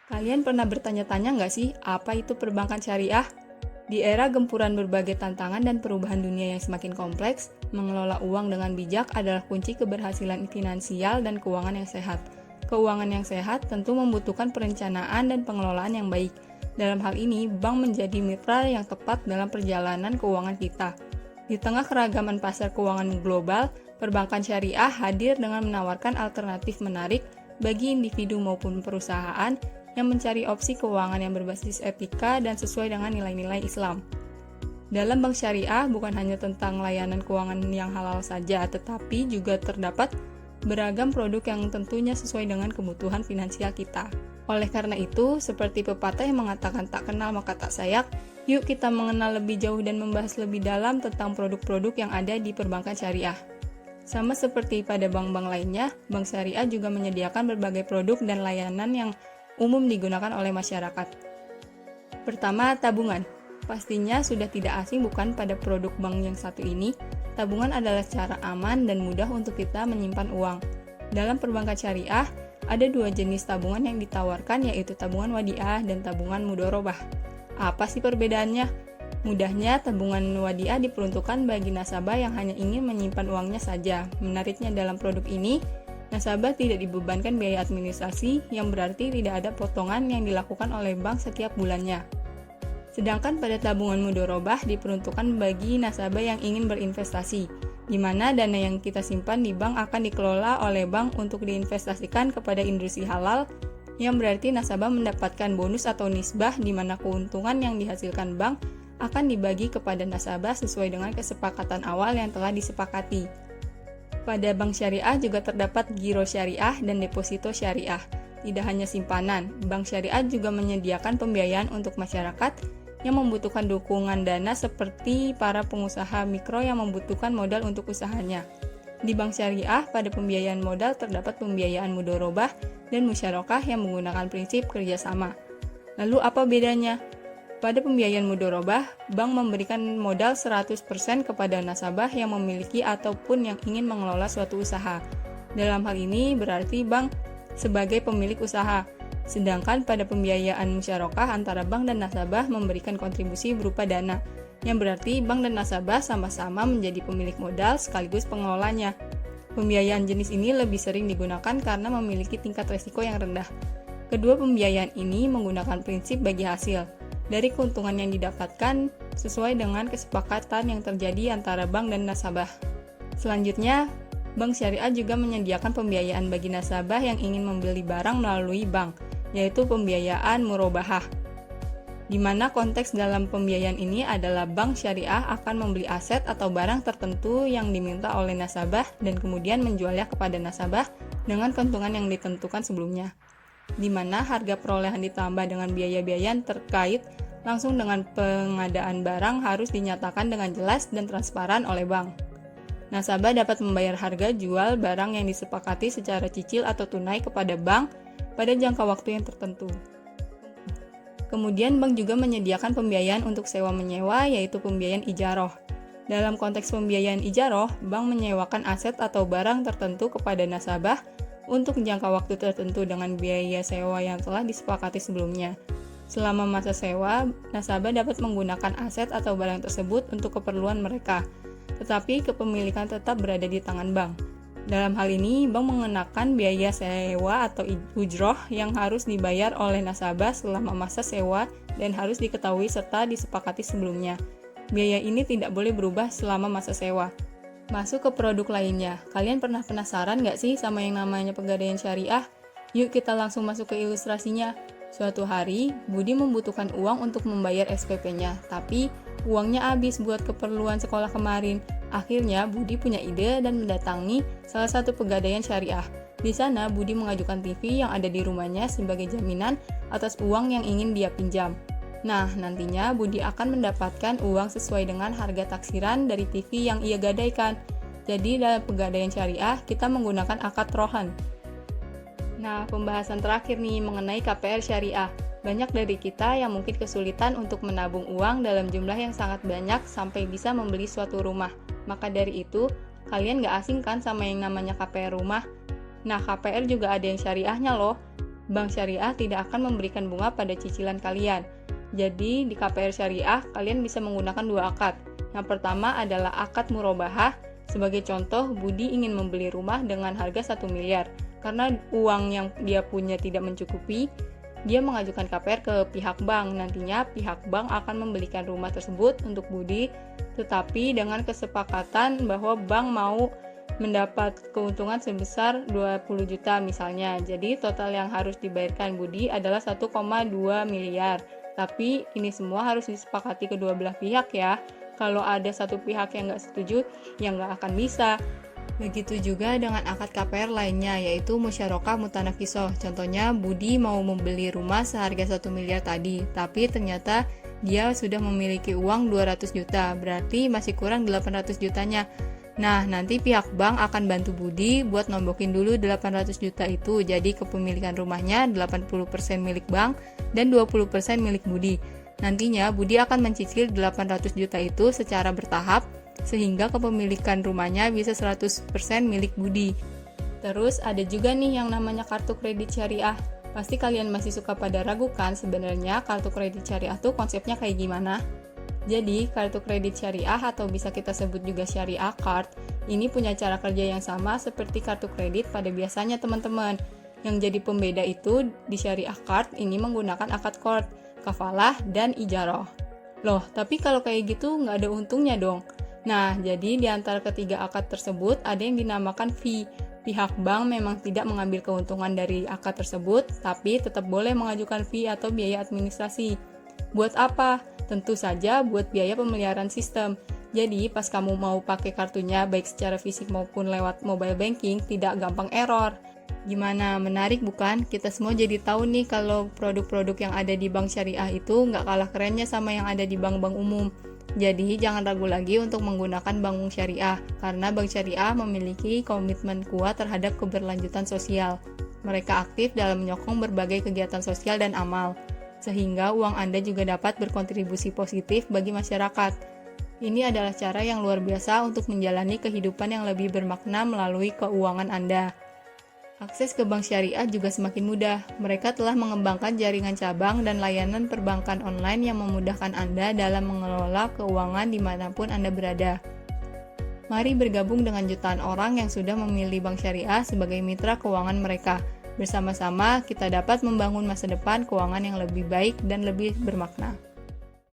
Kalian pernah bertanya-tanya nggak sih, apa itu perbankan syariah? Di era gempuran berbagai tantangan dan perubahan dunia yang semakin kompleks, mengelola uang dengan bijak adalah kunci keberhasilan finansial dan keuangan yang sehat. Keuangan yang sehat tentu membutuhkan perencanaan dan pengelolaan yang baik. Dalam hal ini, bank menjadi mitra yang tepat dalam perjalanan keuangan kita. Di tengah keragaman pasar keuangan global, perbankan syariah hadir dengan menawarkan alternatif menarik bagi individu maupun perusahaan yang mencari opsi keuangan yang berbasis etika dan sesuai dengan nilai-nilai Islam. Dalam bank syariah bukan hanya tentang layanan keuangan yang halal saja, tetapi juga terdapat beragam produk yang tentunya sesuai dengan kebutuhan finansial kita. Oleh karena itu, seperti pepatah yang mengatakan tak kenal maka tak sayang, yuk kita mengenal lebih jauh dan membahas lebih dalam tentang produk-produk yang ada di perbankan syariah. Sama seperti pada bank-bank lainnya, bank syariah juga menyediakan berbagai produk dan layanan yang umum digunakan oleh masyarakat. Pertama, tabungan. Pastinya sudah tidak asing bukan pada produk bank yang satu ini. Tabungan adalah cara aman dan mudah untuk kita menyimpan uang. Dalam perbankan syariah, ada dua jenis tabungan yang ditawarkan, yaitu tabungan wadiah dan tabungan mudorobah. Apa sih perbedaannya? Mudahnya, tabungan wadiah diperuntukkan bagi nasabah yang hanya ingin menyimpan uangnya saja. Menariknya dalam produk ini, nasabah tidak dibebankan biaya administrasi, yang berarti tidak ada potongan yang dilakukan oleh bank setiap bulannya. Sedangkan pada tabungan mudorobah diperuntukkan bagi nasabah yang ingin berinvestasi, di mana dana yang kita simpan di bank akan dikelola oleh bank untuk diinvestasikan kepada industri halal, yang berarti nasabah mendapatkan bonus atau nisbah di mana keuntungan yang dihasilkan bank akan dibagi kepada nasabah sesuai dengan kesepakatan awal yang telah disepakati. Pada bank syariah juga terdapat giro syariah dan deposito syariah. Tidak hanya simpanan, bank syariah juga menyediakan pembiayaan untuk masyarakat yang membutuhkan dukungan dana seperti para pengusaha mikro yang membutuhkan modal untuk usahanya. Di bank syariah, pada pembiayaan modal terdapat pembiayaan mudorobah dan musyarakah yang menggunakan prinsip kerjasama. Lalu apa bedanya? Pada pembiayaan mudorobah, bank memberikan modal 100% kepada nasabah yang memiliki ataupun yang ingin mengelola suatu usaha. Dalam hal ini berarti bank sebagai pemilik usaha. Sedangkan pada pembiayaan musyarakah antara bank dan nasabah memberikan kontribusi berupa dana, yang berarti bank dan nasabah sama-sama menjadi pemilik modal sekaligus pengelolanya. Pembiayaan jenis ini lebih sering digunakan karena memiliki tingkat risiko yang rendah. Kedua pembiayaan ini menggunakan prinsip bagi hasil dari keuntungan yang didapatkan sesuai dengan kesepakatan yang terjadi antara bank dan nasabah. Selanjutnya, bank syariah juga menyediakan pembiayaan bagi nasabah yang ingin membeli barang melalui bank, yaitu pembiayaan murobahah. Di mana konteks dalam pembiayaan ini adalah bank syariah akan membeli aset atau barang tertentu yang diminta oleh nasabah dan kemudian menjualnya kepada nasabah dengan keuntungan yang ditentukan sebelumnya, di mana harga perolehan ditambah dengan biaya-biaya yang terkait langsung dengan pengadaan barang harus dinyatakan dengan jelas dan transparan oleh bank. Nasabah dapat membayar harga jual barang yang disepakati secara cicil atau tunai kepada bank pada jangka waktu yang tertentu. Kemudian bank juga menyediakan pembiayaan untuk sewa menyewa, yaitu pembiayaan ijaroh. Dalam konteks pembiayaan ijaroh, bank menyewakan aset atau barang tertentu kepada nasabah untuk jangka waktu tertentu dengan biaya sewa yang telah disepakati sebelumnya. Selama masa sewa, nasabah dapat menggunakan aset atau barang tersebut untuk keperluan mereka, tetapi kepemilikan tetap berada di tangan bank. Dalam hal ini, bank mengenakan biaya sewa atau ujroh yang harus dibayar oleh nasabah selama masa sewa dan harus diketahui serta disepakati sebelumnya. Biaya ini tidak boleh berubah selama masa sewa. Masuk ke produk lainnya. Kalian pernah penasaran nggak sih sama yang namanya pegadaian syariah? Yuk kita langsung masuk ke ilustrasinya. Suatu hari, Budi membutuhkan uang untuk membayar SPP-nya, tapi uangnya habis buat keperluan sekolah kemarin. Akhirnya, Budi punya ide dan mendatangi salah satu pegadaian syariah. Di sana, Budi mengajukan TV yang ada di rumahnya sebagai jaminan atas uang yang ingin dia pinjam. Nah, nantinya Budi akan mendapatkan uang sesuai dengan harga taksiran dari TV yang ia gadaikan. Jadi, dalam pegadaian syariah, kita menggunakan akad rohan. Nah, pembahasan terakhir nih mengenai KPR syariah. Banyak dari kita yang mungkin kesulitan untuk menabung uang dalam jumlah yang sangat banyak sampai bisa membeli suatu rumah. Maka dari itu, kalian nggak asing kan sama yang namanya KPR rumah? Nah, KPR juga ada yang syariahnya loh. bank syariah tidak akan memberikan bunga pada cicilan kalian. Jadi di KPR syariah kalian bisa menggunakan 2 akad. Yang pertama adalah akad murabahah. Sebagai contoh, Budi ingin membeli rumah dengan harga 1 miliar. Karena uang yang dia punya tidak mencukupi, dia mengajukan KPR ke pihak bank. Nantinya pihak bank akan membelikan rumah tersebut untuk Budi, tetapi dengan kesepakatan bahwa bank mau mendapat keuntungan sebesar 20 juta misalnya. Jadi total yang harus dibayarkan Budi adalah 1,2 miliar. Tapi ini semua harus disepakati kedua belah pihak ya. Kalau ada satu pihak yang nggak setuju, ya nggak akan bisa. Begitu juga dengan akad KPR lainnya, yaitu musyarakah mutanakisoh. Contohnya, Budi mau membeli rumah seharga 1 miliar tadi, tapi ternyata dia sudah memiliki uang 200 juta, berarti masih kurang 800 jutanya. Nah, nanti pihak bank akan bantu Budi buat nombokin dulu 800 juta itu, jadi kepemilikan rumahnya 80% milik bank dan 20% milik Budi. Nantinya Budi akan mencicil 800 juta itu secara bertahap, sehingga kepemilikan rumahnya bisa 100% milik Budi. Terus ada juga nih yang namanya kartu kredit syariah. Pasti kalian masih suka pada ragu kan sebenarnya kartu kredit syariah tuh konsepnya kayak gimana? Jadi, kartu kredit syariah atau bisa kita sebut juga syariah card, ini punya cara kerja yang sama seperti kartu kredit pada biasanya teman-teman. Yang jadi pembeda itu di syariah card ini menggunakan akad qard, kafalah, dan ijarah. Loh, tapi kalau kayak gitu nggak ada untungnya dong. Nah, jadi di antara ketiga akad tersebut ada yang dinamakan fee. Pihak bank memang tidak mengambil keuntungan dari akad tersebut, tapi tetap boleh mengajukan fee atau biaya administrasi. Buat apa? Tentu saja buat biaya pemeliharaan sistem. Jadi, pas kamu mau pakai kartunya baik secara fisik maupun lewat mobile banking, tidak gampang error. Gimana, menarik bukan? Kita semua jadi tahu nih kalau produk-produk yang ada di bank syariah itu nggak kalah kerennya sama yang ada di bank-bank umum. Jadi, jangan ragu lagi untuk menggunakan bank syariah, karena bank syariah memiliki komitmen kuat terhadap keberlanjutan sosial. Mereka aktif dalam menyokong berbagai kegiatan sosial dan amal, sehingga uang Anda juga dapat berkontribusi positif bagi masyarakat. Ini adalah cara yang luar biasa untuk menjalani kehidupan yang lebih bermakna melalui keuangan Anda. Akses ke bank syariah juga semakin mudah. Mereka telah mengembangkan jaringan cabang dan layanan perbankan online yang memudahkan Anda dalam mengelola keuangan dimanapun Anda berada. Mari bergabung dengan jutaan orang yang sudah memilih bank syariah sebagai mitra keuangan mereka. Bersama-sama kita dapat membangun masa depan keuangan yang lebih baik dan lebih bermakna.